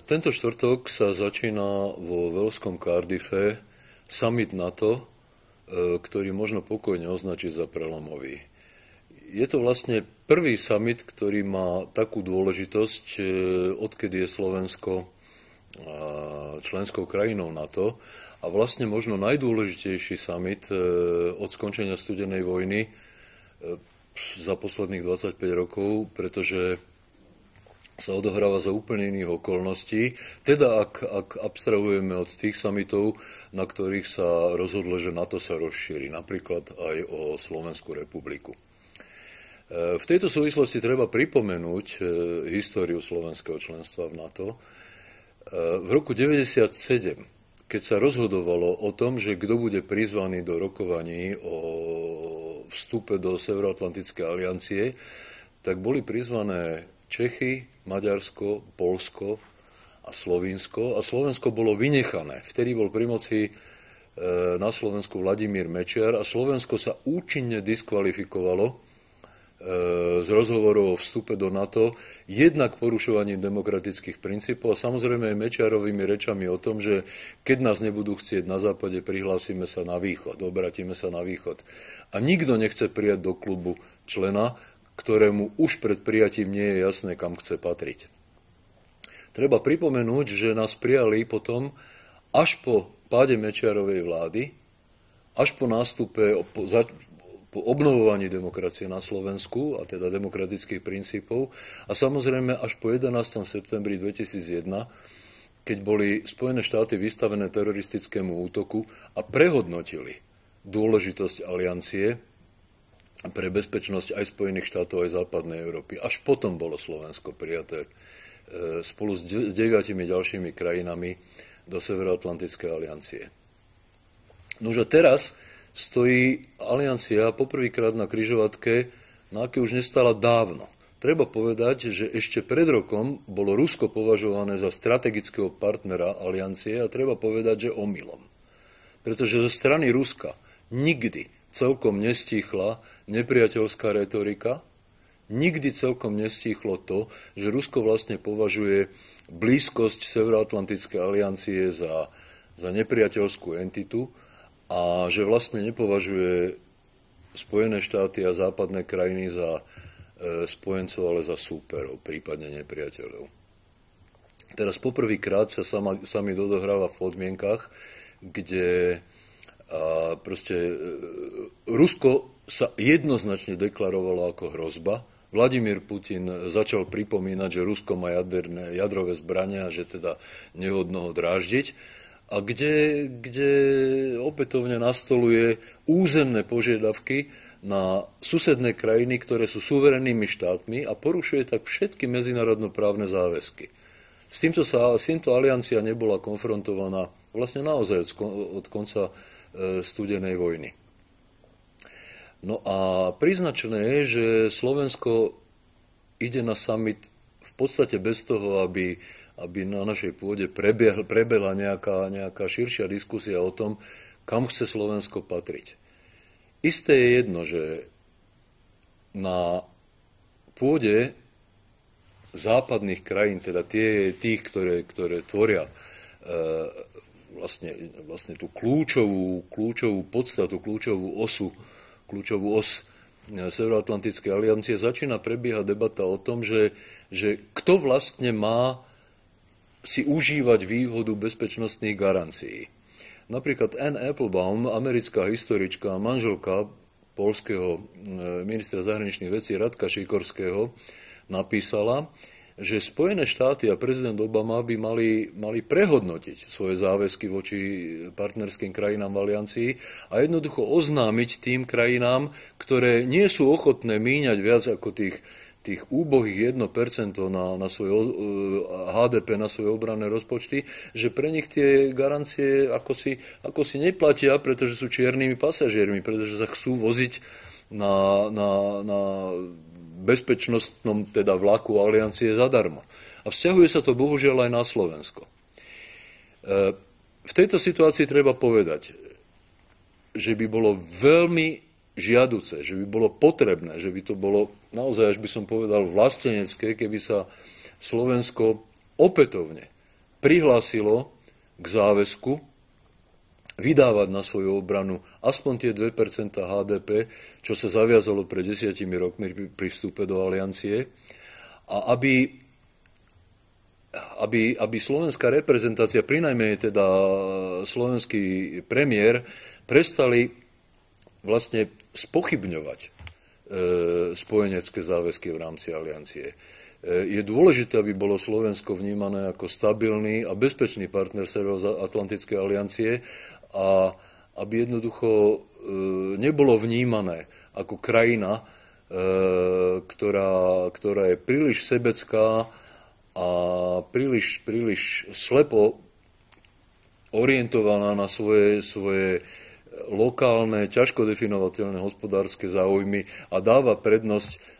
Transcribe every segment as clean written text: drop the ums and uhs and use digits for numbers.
Tento štvrtok sa začína vo Waleskom Cardiffe summit NATO, ktorý možno pokojne označiť za prelomový. Je to vlastne prvý summit, ktorý má takú dôležitosť, odkedy je Slovensko členskou krajinou NATO, a vlastne možno najdôležitejší summit od skončenia studenej vojny za posledných 25 rokov, pretože sa odohráva za úplne iných okolností. Teda ak abstrahujeme od tých summitov, na ktorých sa rozhodlo, že NATO sa rozšíri, napríklad aj o Slovenskú republiku. V tejto súvislosti treba pripomenúť históriu slovenského členstva v NATO. V roku 1997, keď sa rozhodovalo o tom, že kto bude prizvaný do rokovaní o vstupe do Severoatlantickej aliancie, tak boli prizvané Čechy, Maďarsko, Poľsko a Slovinsko. A Slovensko bolo vynechané. Vtedy bol pri moci na Slovensku Vladimír Mečiar a Slovensko sa účinne diskvalifikovalo z rozhovorov o vstupe do NATO, jednak porušovaním demokratických princípov a samozrejme aj Mečiarovými rečami o tom, že keď nás nebudú chcieť na západe, prihlásime sa na východ, obratíme sa na východ. A nikto nechce prijať do klubu člena, ktorému už pred prijatím nie je jasné, kam chce patriť. Treba pripomenúť, že nás prijali potom až po páde Mečiarovej vlády, až po nástupe, po obnovovaní demokracie na Slovensku, a teda demokratických princípov, a samozrejme až po 11. septembri 2001, keď boli Spojené štáty vystavené teroristickému útoku a prehodnotili dôležitosť aliancie pre bezpečnosť aj Spojených štátov, aj západnej Európy. Až potom bolo Slovensko prijaté spolu s 9 ďalšími krajinami do Severoatlantickej aliancie. Nože teraz stojí aliancia poprvýkrát na križovatke, na aké už nestála dávno. Treba povedať, že ešte pred rokom bolo Rusko považované za strategického partnera aliancie a treba povedať, že omylom. Pretože zo strany Ruska nikdy celkom nestíchla nepriateľská retorika, nikdy celkom nestíchlo to, že Rusko vlastne považuje blízkosť Severoatlantickej aliancie za nepriateľskú entitu, a že vlastne nepovažuje Spojené štáty a západné krajiny za spojencov, ale za súperov, prípadne nepriateľov. Teraz poprvýkrát sa sami odohráva v podmienkach, kde Rusko sa jednoznačne deklarovalo ako hrozba. Vladimír Putin začal pripomínať, že Rusko má jadrové zbrania a že teda nehodno ho dráždiť. A kde opätovne nastoluje územné požiadavky na susedné krajiny, ktoré sú suverennými štátmi a porušuje tak všetky medzinárodnoprávne záväzky. S týmto aliancia nebola konfrontovaná vlastne naozaj od konca studenej vojny. No a príznačné je, že Slovensko ide na summit v podstate bez toho, aby na našej pôde prebehla nejaká širšia diskusia o tom, kam chce Slovensko patriť. Isté je jedno, že na pôde západných krajín, teda tých, ktoré tvoria vlastne tú kľúčovú podstatu, kľúčovú os Severoatlantickej aliancie, začína prebiehať debata o tom, že kto vlastne má si užívať výhodu bezpečnostných garancií. Napríklad Anne Applebaum, americká historička a manželka poľského ministra zahraničných vecí Radka Šikorského, napísala, že Spojené štáty a prezident Obama by mali prehodnotiť svoje záväzky voči partnerským krajinám v aliancii a jednoducho oznámiť tým krajinám, ktoré nie sú ochotné míňať viac ako tých úbohých 1% na svoje HDP, na svoje obranné rozpočty, že pre nich tie garancie ako si neplatia, pretože sú čiernymi pasažiermi, pretože sa chcú voziť na bezpečnostnom teda vlaku aliancie zadarmo. A vzťahuje sa to bohužiaľ aj na Slovensko. V tejto situácii treba povedať, že by bolo veľmi žiaduce, že by bolo potrebné, že by to bolo naozaj, až by som povedal, vlastenecké, keby sa Slovensko opätovne prihlásilo k záväzku vydávať na svoju obranu aspoň tie 2% HDP, čo sa zaviazalo pred 10 rokmi pri vstupe do aliancie, a aby slovenská reprezentácia, prinajmä teda slovenský premiér, prestali vlastne spochybňovať spojenecké záväzky v rámci aliancie. Je dôležité, aby bolo Slovensko vnímané ako stabilný a bezpečný partner Severoatlantickej aliancie a aby jednoducho nebolo vnímané ako krajina, ktorá je príliš sebecká a príliš slepo orientovaná na svoje lokálne, ťažko definovateľné hospodárske záujmy a dáva prednosť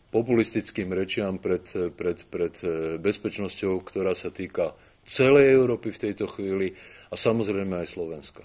populistickým rečiam pred bezpečnosťou, ktorá sa týka celej Európy v tejto chvíli a samozrejme aj Slovenska.